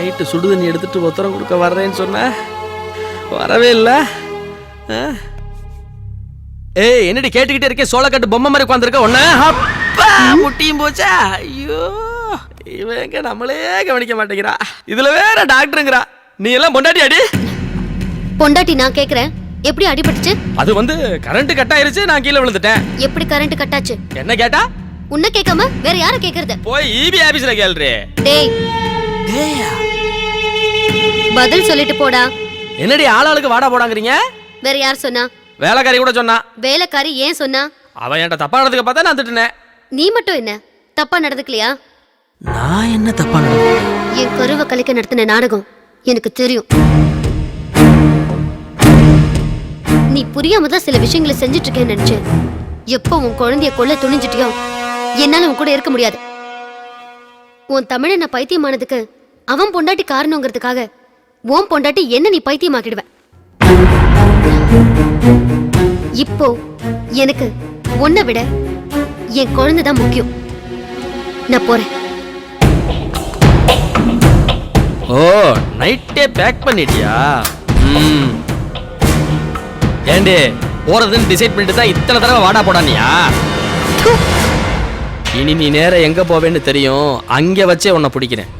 Night சுடுதண்ணி எடுத்துட்டு உத்தரம் கொடுக்க வர்றேன்னு சொன்ன வரவே இல்லை. ஏய் என்னடி கேட்டுக்கிட்டே இருக்கே, சோளக்கட்டு பொம்மை மாதிரி உட்காந்துருக்க ஒன்ன முட்டியும் போச்சா. ஐயோ இவங்க நம்மளே கவனிக்க மாட்டேங்கிறா, இதுல வேற டாக்டருங்கிறா. நீ எல்லாம் பொண்டாட்டி அடி. பொண்டாட்டி நான் கேக்குறேன், எப்படி அடிபட்டுச்சு? அது வந்து கரண்ட் கட் ஆயிருச்சு, நான் கீழே விழுந்துட்டேன். எப்படி கரண்ட் கட் ஆச்சு? என்ன கேட்டா? உன்ன கேட்காம வேற யாரை கேக்குறது? போய் ஈபி ஆபீஸ்ல கேளுறே. டேய் டேயா பதில் சொல்லிட்டு போடா. என்னடி ஆளாளுக்கு வாடா போடாங்கறீங்க? வேற யார் சொன்னா? வேலைக்காரி கூட சொன்னா. வேலைக்காரி ஏன் சொன்னா? அவ என்கிட்ட தப்பா நடந்துக்க பார்த்தா நான் திட்டுனேன். நீ மட்டும் என்ன தப்பா நடந்துக்கலையா? நான் என்ன தப்பா நடந்துட்டேன்? என் கருவை கலைக்க நடத்தின நாடகம் எனக்கு தெரியும். நீ புரியாம தான் சில விஷயங்களை செஞ்சுட்டு இருக்கேன்னு நினைச்சேன். எப்போ உன் குழந்தைய கொல்ல துணிஞ்சிட்டியோ என்னால உன் கூட இருக்க முடியாது. உன் தமிழனை பைத்தியமானதுக்கு அவன் பொண்டாட்டி காரணங்கிறதுக்காக உன் பொண்டாட்டி என்ன நீ பைத்தியமாக்கிடுவ. இப்போ எனக்கு உன்னை விட என் குழந்தை தான் முக்கியம். நான் போறேன். ஓ நைட்டே பேக் பண்ணிட்டியா? ஏண்டே போறதுன்னு டிசைட் பண்ணிட்டு தான் இத்தனை தடவை வாடா போடானியா? இனி நீ நேரம் எங்க போவேன்னு தெரியும், அங்க வச்சே உன்னை பிடிக்கிறேன்.